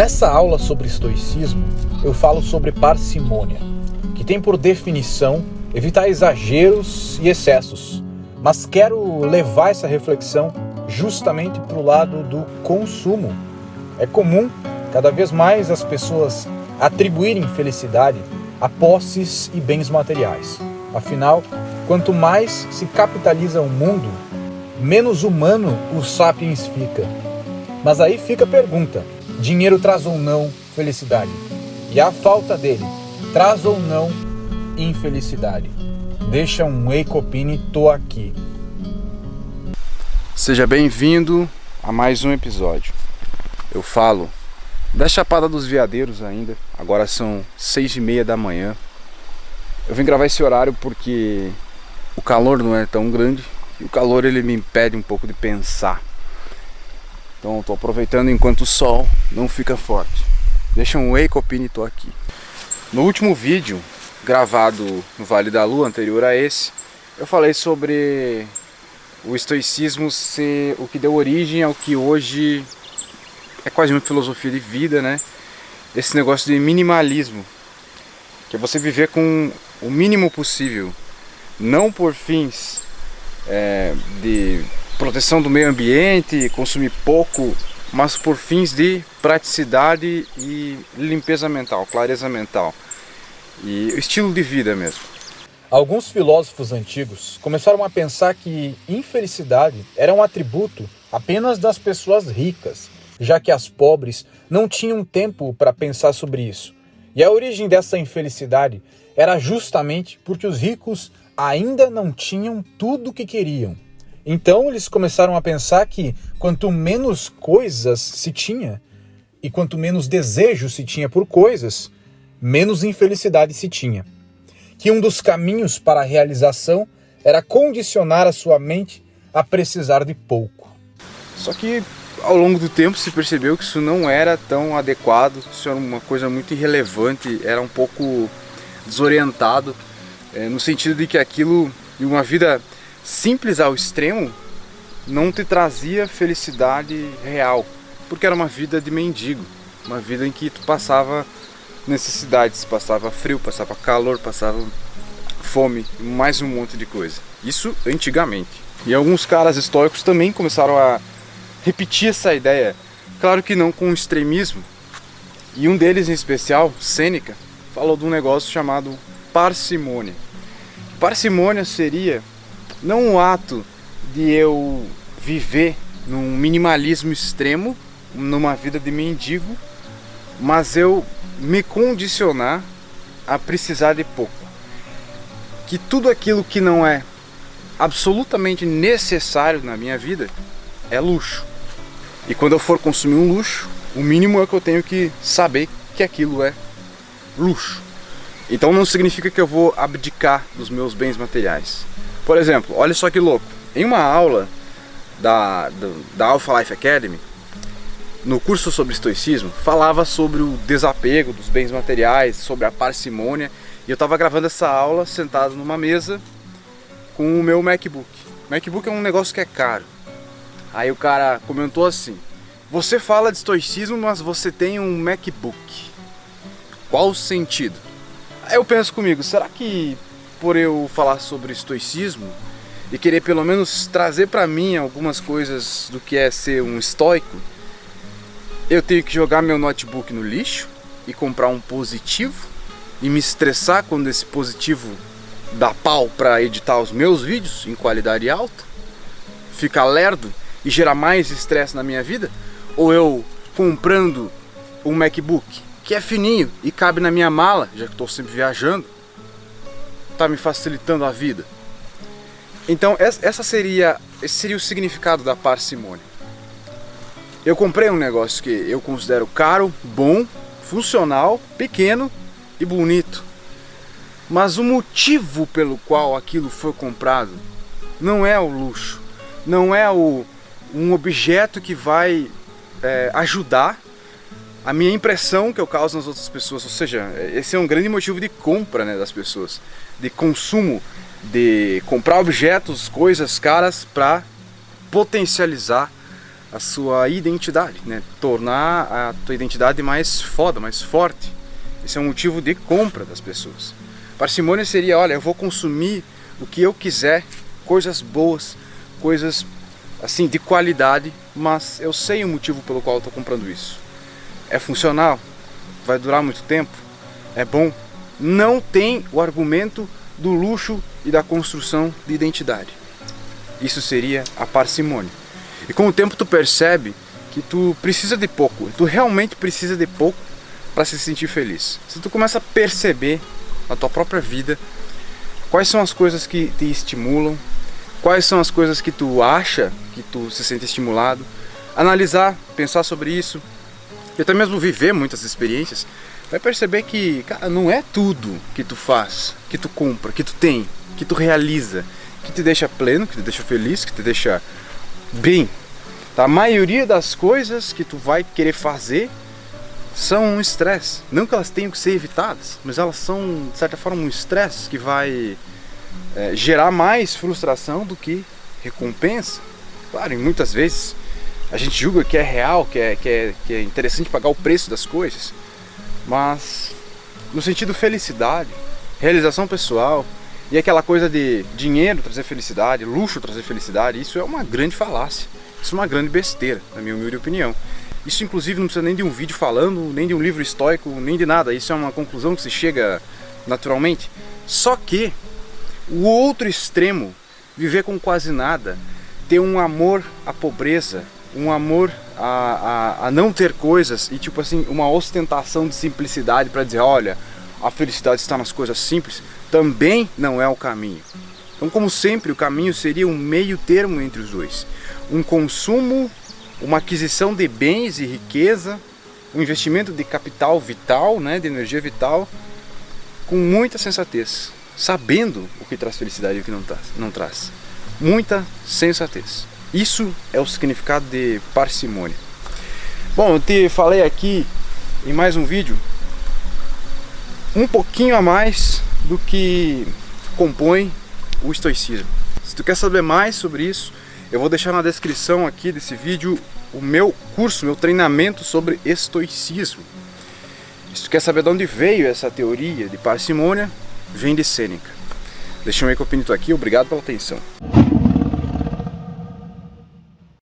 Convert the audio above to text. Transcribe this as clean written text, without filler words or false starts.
Nessa aula sobre estoicismo, eu falo sobre parcimônia, que tem por definição evitar exageros e excessos, mas quero levar essa reflexão justamente para o lado do consumo. É comum, cada vez mais, as pessoas atribuírem felicidade a posses e bens materiais. Afinal, quanto mais se capitaliza o mundo, menos humano o sapiens fica. Mas aí fica a pergunta: dinheiro traz ou não felicidade? E a falta dele traz ou não infelicidade? Deixa um Ei Copini, tô aqui. Seja bem-vindo a mais um episódio. Eu falo da Chapada dos Veadeiros ainda, agora são 6h30 da manhã. Eu vim gravar esse horário porque o calor não é tão grande e o calor ele me impede um pouco de pensar. Então estou aproveitando enquanto o sol não fica forte. Deixa um Ei Copini, tô aqui. No último vídeo, gravado no Vale da Lua, anterior a esse, eu falei sobre o estoicismo ser o que deu origem ao que hoje é quase uma filosofia de vida, né? Esse negócio de minimalismo, que é você viver com o mínimo possível, não por fins de proteção do meio ambiente, consumir pouco, mas por fins de praticidade e limpeza mental, clareza mental e estilo de vida mesmo. Alguns filósofos antigos começaram a pensar que infelicidade era um atributo apenas das pessoas ricas, já que as pobres não tinham tempo para pensar sobre isso. E a origem dessa infelicidade era justamente porque os ricos ainda não tinham tudo o que queriam. Então eles começaram a pensar que quanto menos coisas se tinha e quanto menos desejo se tinha por coisas, menos infelicidade se tinha. Que um dos caminhos para a realização era condicionar a sua mente a precisar de pouco. Só que ao longo do tempo se percebeu que isso não era tão adequado, isso era uma coisa muito irrelevante, era um pouco desorientado, no sentido de que aquilo, de uma vida simples ao extremo, não te trazia felicidade real, porque era uma vida de mendigo, uma vida em que tu passava necessidades, passava frio, passava calor, passava fome, mais um monte de coisa. Isso antigamente. E alguns caras estoicos também começaram a repetir essa ideia, claro que não com extremismo. E um deles em especial, Sêneca, falou de um negócio chamado parcimônia. Parcimônia seria não o ato de eu viver num minimalismo extremo, numa vida de mendigo, mas eu me condicionar a precisar de pouco. Que tudo aquilo que não é absolutamente necessário na minha vida é luxo. E quando eu for consumir um luxo, o mínimo é que eu tenho que saber que aquilo é luxo. Então não significa que eu vou abdicar dos meus bens materiais. Por exemplo, olha só que louco. Em uma aula da Alpha Life Academy, no curso sobre estoicismo, falava sobre o desapego dos bens materiais, sobre a parcimônia. E eu estava gravando essa aula sentado numa mesa com o meu MacBook. MacBook é um negócio que é caro. Aí o cara comentou assim: você fala de estoicismo, mas você tem um MacBook. Qual o sentido? Aí eu penso comigo, será que por eu falar sobre estoicismo e querer pelo menos trazer para mim algumas coisas do que é ser um estoico, eu tenho que jogar meu notebook no lixo e comprar um positivo e me estressar quando esse positivo dá pau para editar os meus vídeos em qualidade alta, ficar lerdo e gerar mais estresse na minha vida? Ou eu comprando um MacBook que é fininho e cabe na minha mala, já que estou sempre viajando, está me facilitando a vida? Então esse seria o significado da parcimônia. Eu comprei um negócio que eu considero caro, bom, funcional, pequeno e bonito. Mas o motivo pelo qual aquilo foi comprado não é o luxo, não é um objeto que vai ajudar a minha impressão que eu causo nas outras pessoas. Ou seja, esse é um grande motivo de compra, né, das pessoas, de consumo, de comprar objetos, coisas caras para potencializar a sua identidade, né? Tornar a tua identidade mais foda, mais forte. Esse é um motivo de compra das pessoas. Parcimônia seria, olha, eu vou consumir o que eu quiser, coisas boas, coisas assim de qualidade, mas eu sei o motivo pelo qual eu estou comprando isso. É funcional? Vai durar muito tempo? É bom? Não tem o argumento do luxo e da construção de identidade. Isso seria a parcimônia. E com o tempo tu percebe que tu precisa de pouco, tu realmente precisa de pouco para se sentir feliz. Se tu começa a perceber na tua própria vida quais são as coisas que te estimulam, quais são as coisas que tu acha que tu se sente estimulado, analisar, pensar sobre isso, e até mesmo viver muitas experiências, vai perceber que, cara, não é tudo que tu faz, que tu compra, que tu tem, que tu realiza, que te deixa pleno, que te deixa feliz, que te deixa bem. A maioria das coisas que tu vai querer fazer são um estresse. Não que elas tenham que ser evitadas, mas elas são, de certa forma, um estresse que vai gerar mais frustração do que recompensa. Claro, e muitas vezes a gente julga que é real, que é interessante pagar o preço das coisas, mas no sentido felicidade, realização pessoal e aquela coisa de dinheiro trazer felicidade, luxo trazer felicidade, isso é uma grande falácia, isso é uma grande besteira, na minha humilde opinião. Isso inclusive não precisa nem de um vídeo falando, nem de um livro estoico, nem de nada, isso é uma conclusão que se chega naturalmente. Só que o outro extremo, viver com quase nada, ter um amor à pobreza, um amor a não ter coisas e tipo assim, uma ostentação de simplicidade para dizer, olha, a felicidade está nas coisas simples, também não é o caminho. Então, como sempre, o caminho seria um meio termo entre os dois. Um consumo, uma aquisição de bens e riqueza, um investimento de capital vital, né, de energia vital, com muita sensatez, sabendo o que traz felicidade e o que não traz. Muita sensatez. Isso é o significado de parcimônia. Bom, eu te falei aqui em mais um vídeo um pouquinho a mais do que compõe o estoicismo. Se tu quer saber mais sobre isso, eu vou deixar na descrição aqui desse vídeo o meu curso, meu treinamento sobre estoicismo. Se tu quer saber de onde veio essa teoria de parcimônia, vem de Sêneca. Deixa eu ver que eu opino aqui, obrigado pela atenção.